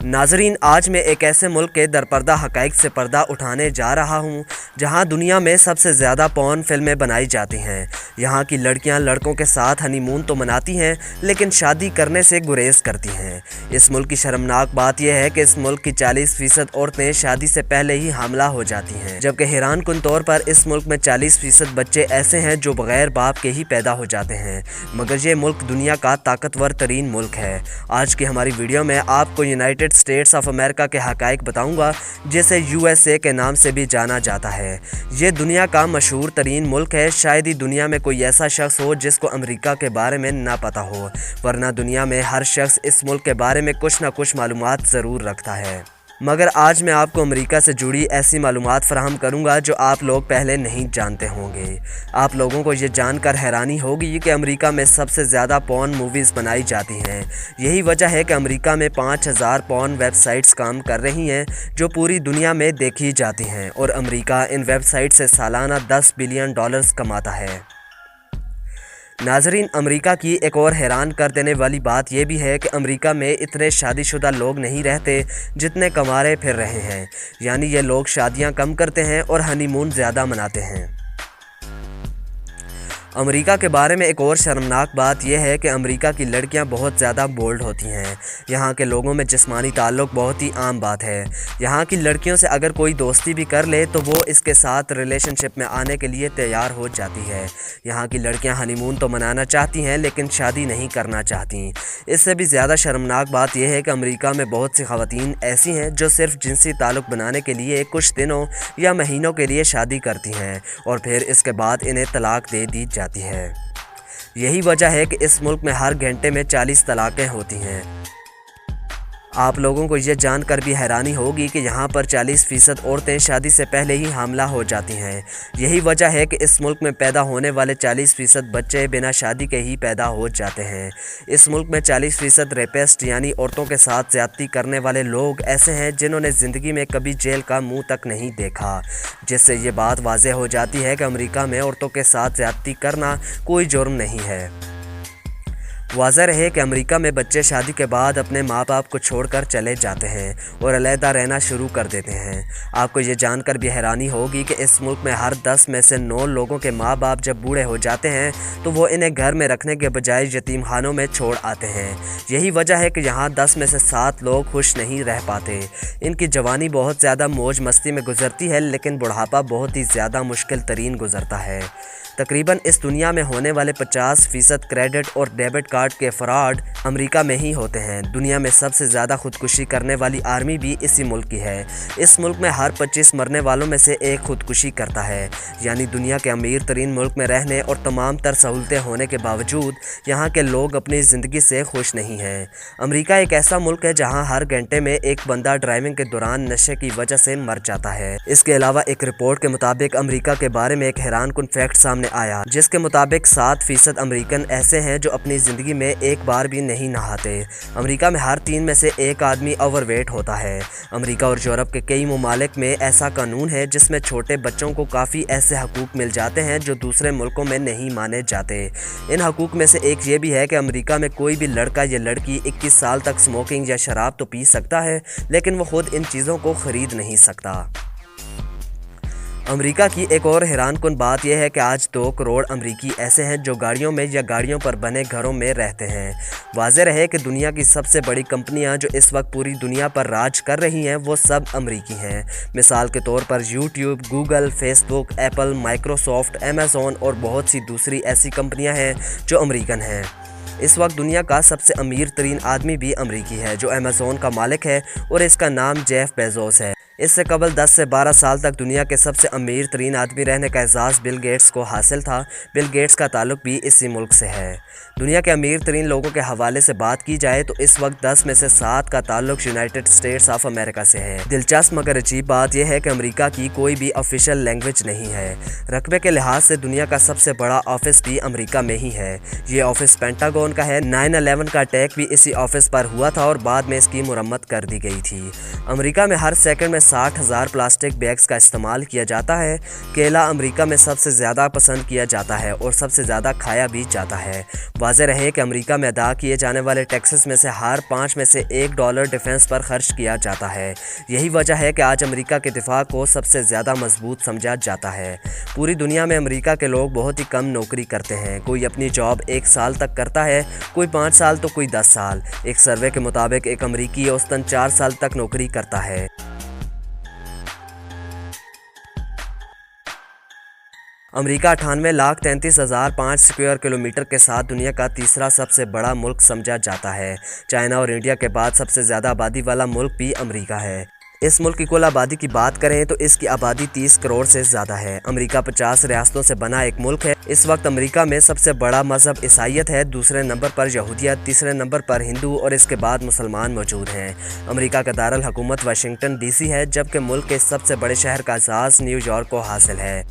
नाजरीन, आज मैं एक ऐसे मुल्क के दरपर्दा हक़ाइक़ से पर्दा उठाने जा रहा हूँ जहाँ दुनिया में सबसे ज़्यादा पॉर्न फिल्में बनाई जाती हैं। यहाँ की लड़कियाँ लड़कों के साथ हनीमून तो मनाती हैं लेकिन शादी करने से गुरेज करती हैं। इस मुल्क की शर्मनाक बात यह है कि इस मुल्क की 40% औरतें शादी से पहले ही हामला हो जाती हैं, जबकि हैरान कुन तौर पर इस मुल्क में 40% बच्चे ऐसे हैं जो बगैर बाप के ही पैदा हो जाते हैं। मगर ये मुल्क दुनिया का ताकतवर तरीन मुल्क है। आज की हमारी वीडियो में आपको यूनाइटेड स्टेट्स ऑफ अमेरिका के हक़ाइक़ बताऊंगा, जिसे USA के नाम से भी जाना जाता है। ये दुनिया का मशहूर तरीन मुल्क है। शायद ही दुनिया में कोई ऐसा शख्स हो जिसको अमेरिका के बारे में ना पता हो, वरना दुनिया में हर शख्स इस मुल्क के बारे में कुछ ना कुछ मालूमात ज़रूर रखता है। मगर आज मैं आपको अमेरिका से जुड़ी ऐसी मालूमात फ़राहम करूंगा जो आप लोग पहले नहीं जानते होंगे। आप लोगों को ये जानकर हैरानी होगी कि अमेरिका में सबसे ज़्यादा पॉर्न मूवीज़ बनाई जाती हैं। यही वजह है कि अमेरिका में 5000 पॉर्न वेबसाइट्स काम कर रही हैं जो पूरी दुनिया में देखी जाती हैं, और अमेरिका इन वेबसाइट से सालाना $10 बिलियन कमाता है। नाजरीन, अमेरिका की एक और हैरान कर देने वाली बात यह भी है कि अमेरिका में इतने शादीशुदा लोग नहीं रहते जितने कंवारे फिर रहे हैं। यानी ये लोग शादियां कम करते हैं और हनीमून ज़्यादा मनाते हैं। अमेरिका के बारे में एक और शर्मनाक बात यह है कि अमेरिका की लड़कियां बहुत ज़्यादा बोल्ड होती हैं। यहाँ के लोगों में जिस्मानी ताल्लुक़ बहुत ही आम बात है। यहाँ की लड़कियों से अगर कोई दोस्ती भी कर ले तो वो इसके साथ रिलेशनशिप में आने के लिए तैयार हो जाती है। यहाँ की लड़कियाँ हनीमून तो मनाना चाहती हैं लेकिन शादी नहीं करना चाहती। इससे भी ज़्यादा शर्मनाक बात यह है कि अमेरिका में बहुत सी ख़वातीन ऐसी हैं जो सिर्फ जिनसी ताल्लुक़ बनाने के लिए कुछ दिनों या महीनों के लिए शादी करती हैं और फिर इसके बाद इन्हें तलाक दे दी जाती है। यही वजह है कि इस मुल्क में हर घंटे में 40 तलाक़ें होती हैं। आप लोगों को ये जानकर भी हैरानी होगी कि यहाँ पर 40% औरतें शादी से पहले ही हामला हो जाती हैं। यही वजह है कि इस मुल्क में पैदा होने वाले 40% बच्चे बिना शादी के ही पैदा हो जाते हैं। इस मुल्क में 40% रेपिस्ट यानी औरतों के साथ ज़्यादती करने वाले लोग ऐसे हैं जिन्होंने ज़िंदगी में कभी जेल का मुंह तक नहीं देखा, जिससे ये बात वाज़ेह हो जाती है कि अमेरिका में औरतों के साथ ज़्यादती करना कोई जुर्म नहीं है। वाज़ेह रहे कि अमेरिका में बच्चे शादी के बाद अपने माँ बाप को छोड़कर चले जाते हैं और अलहदा रहना शुरू कर देते हैं। आपको ये जानकर भी हैरानी होगी कि इस मुल्क में हर 10 में से 9 लोगों के माँ बाप जब बूढ़े हो जाते हैं तो वो इन्हें घर में रखने के बजाय यतीम खानों में छोड़ आते हैं। यही वजह है कि यहाँ 10 में से 7 लोग खुश नहीं रह पाते। इनकी जवानी बहुत ज़्यादा मौज मस्ती में गुजरती है लेकिन बुढ़ापा बहुत ही ज़्यादा मुश्किल तरीन गुजरता है। तकरीबन इस दुनिया में होने वाले 50% क्रेडिट और डेबिट कार्ड के फ्रॉड अमेरिका में ही होते हैं। दुनिया में सबसे ज़्यादा खुदकुशी करने वाली आर्मी भी इसी मुल्क की है। इस मुल्क में हर 25 मरने वालों में से एक खुदकुशी करता है। यानी दुनिया के अमीर तरीन मुल्क में रहने और तमाम तर सहूलतें होने के बावजूद यहाँ के लोग अपनी ज़िंदगी से खुश नहीं हैं। अमेरिका एक ऐसा मुल्क है जहाँ हर घंटे में एक बंदा ड्राइविंग के दौरान नशे की वजह से मर जाता है। इसके अलावा एक रिपोर्ट के मुताबिक अमेरिका के बारे में एक हैरान कुन फैक्ट सामने आया, जिसके मुताबिक 7% अमेरिकन ऐसे हैं जो अपनी ज़िंदगी में एक बार भी नहीं नहाते। अमेरिका में हर 3 में से एक आदमी ओवरवेट होता है। अमेरिका और यूरोप के कई ममालिक में ऐसा कानून है जिसमें छोटे बच्चों को काफ़ी ऐसे हकूक़ मिल जाते हैं जो दूसरे मुल्कों में नहीं माने जाते। इन हकूक़ में से एक ये भी है कि अमेरिका में कोई भी लड़का या लड़की 21 साल तक स्मोकिंग या शराब तो पी सकता है लेकिन वो खुद इन चीज़ों को ख़रीद नहीं सकता। अमेरिका की एक और हैरान कुन बात यह है कि आज 2 करोड़ अमरीकी ऐसे हैं जो गाड़ियों में या गाड़ियों पर बने घरों में रहते हैं। वाज़ेह रहे कि दुनिया की सबसे बड़ी कंपनियां जो इस वक्त पूरी दुनिया पर राज कर रही हैं वो सब अमरीकी हैं। मिसाल के तौर पर YouTube, Google, Facebook, Apple, Microsoft, Amazon और बहुत सी दूसरी ऐसी कंपनियां हैं जो अमरीकन हैं। इस वक्त दुनिया का सबसे अमीर तरीन आदमी भी अमरीकी है जो अमेज़ॉन का मालिक है और इसका नाम जेफ बेजोस है। इससे कबल 10 से 12 साल तक दुनिया के सबसे अमीर तरीन आदमी रहने का एजाज़ बिल गेट्स को हासिल था। बिल गेट्स का ताल्लुक भी इसी मुल्क से है। दुनिया के अमीर तरीन लोगों के हवाले से बात की जाए तो इस वक्त 10 में से 7 का ताल्लुक यूनाइटेड स्टेट्स ऑफ अमेरिका से है। दिलचस्प मगर अजीब बात यह है कि अमेरिका की कोई भी ऑफिशियल लैंग्वेज नहीं है। रकबे के लिहाज से दुनिया का सबसे बड़ा ऑफिस भी अमेरिका में ही है। ये ऑफिस पेंटागन का है। 9/11 का अटैक भी इसी ऑफिस पर हुआ था और बाद में इसकी मुरम्मत कर दी गई थी। अमेरिका में हर सेकंड में 60,000 प्लास्टिक बैग्स का इस्तेमाल किया जाता है। केला अमेरिका में सबसे ज़्यादा पसंद किया जाता है और सबसे ज़्यादा खाया भी जाता है। वाज़ेह रहे कि अमेरिका में अदा किए जाने वाले टैक्सेस में से हर 5 में से $1 डिफेंस पर खर्च किया जाता है। यही वजह है कि आज अमेरिका के दिफा को सबसे ज़्यादा मजबूत समझा जाता है। पूरी दुनिया में अमेरिका के लोग बहुत ही कम नौकरी करते हैं। कोई अपनी जॉब 1 साल तक करता है, कोई 5 साल तो कोई 10 साल। एक सर्वे के मुताबिक एक अमेरिकी औसतन 4 साल तक नौकरी करता है। अमेरिका 98,33,005 स्क्वायर किलोमीटर के साथ दुनिया का तीसरा सबसे बड़ा मुल्क समझा जाता है। चाइना और इंडिया के बाद सबसे ज़्यादा आबादी वाला मुल्क भी अमेरिका है। इस मुल्क की कुल आबादी की बात करें तो इसकी आबादी 30 करोड़ से ज़्यादा है। अमेरिका 50 रियासतों से बना एक मुल्क है। इस वक्त अमेरिका में सबसे बड़ा मज़हब ईसाईयत है, दूसरे नंबर पर यहूदियत, तीसरे नंबर पर हिंदू और इसके बाद मुसलमान मौजूद हैं। अमेरिका का दारुल हुकूमत वाशिंगटन DC है, जबकि मुल्क के सबसे बड़े शहर का एजाज़ न्यूयॉर्क को हासिल है।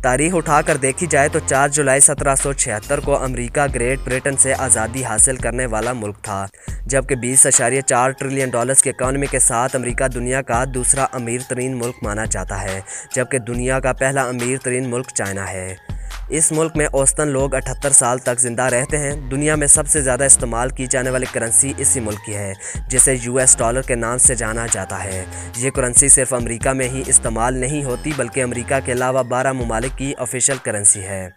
तारीख उठाकर देखी जाए तो 4 जुलाई 1776 को अमेरिका ग्रेट ब्रिटेन से आज़ादी हासिल करने वाला मुल्क था, जबकि $20.4 ट्रिलियन की इकॉनमी के साथ अमेरिका दुनिया का दूसरा अमीर तरीन मुल्क माना जाता है, जबकि दुनिया का पहला अमीर तरीन मुल्क चाइना है। इस मुल्क में औसतन लोग 78 साल तक ज़िंदा रहते हैं। दुनिया में सबसे ज़्यादा इस्तेमाल की जाने वाली करेंसी इसी मुल्क की है, जिसे US डॉलर के नाम से जाना जाता है। ये करेंसी सिर्फ अमेरिका में ही इस्तेमाल नहीं होती, बल्कि अमेरिका के अलावा 12 ममालिक की ऑफिशियल करेंसी है।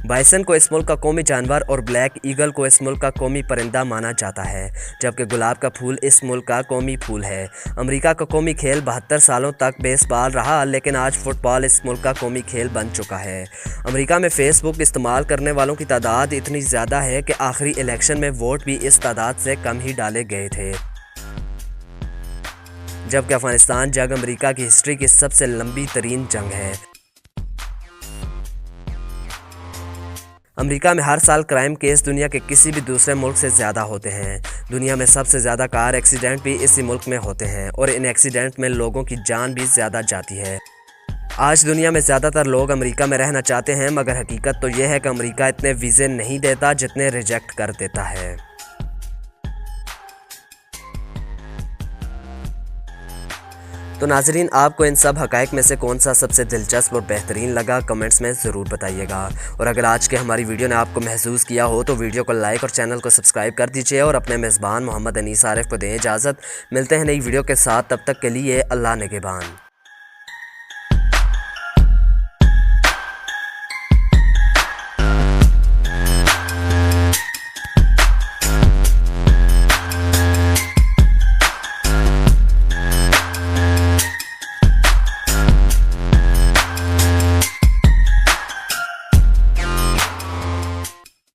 बाइसन को इस मुल्क का कौमी जानवर और ब्लैक ईगल को इस मुल्क का कौमी परिंदा माना जाता है, जबकि गुलाब का फूल इस मुल्क का कौमी फूल है। अमेरिका का कौमी खेल 72 सालों तक बेसबॉल रहा, लेकिन आज फुटबॉल इस मुल्क का कौमी खेल बन चुका है। अमेरिका में फेसबुक इस्तेमाल करने वालों की तादाद इतनी ज़्यादा है कि आखिरी इलेक्शन में वोट भी इस तादाद से कम ही डाले गए थे। जबकि अफगानिस्तान जंग अमेरिका की हिस्ट्री की सबसे लंबी तरीन जंग है। अमेरिका में हर साल क्राइम केस दुनिया के किसी भी दूसरे मुल्क से ज़्यादा होते हैं। दुनिया में सबसे ज़्यादा कार एक्सीडेंट भी इसी मुल्क में होते हैं और इन एक्सीडेंट में लोगों की जान भी ज़्यादा जाती है। आज दुनिया में ज़्यादातर लोग अमेरिका में रहना चाहते हैं, मगर हकीकत तो यह है कि अमेरिका इतने वीज़े नहीं देता जितने रिजेक्ट कर देता है। तो नाजरीन, आपको इन सब हक़ाइक़ में से कौन सा सबसे दिलचस्प और बेहतरीन लगा, कमेंट्स में ज़रूर बताइएगा। और अगर आज के हमारी वीडियो ने आपको महसूस किया हो तो वीडियो को लाइक और चैनल को सब्सक्राइब कर दीजिए और अपने मेज़बान मोहम्मद अनीस आरिफ को दें इजाज़त। मिलते हैं नई वीडियो के साथ, तब तक के लिए अल्लाह निगहबान।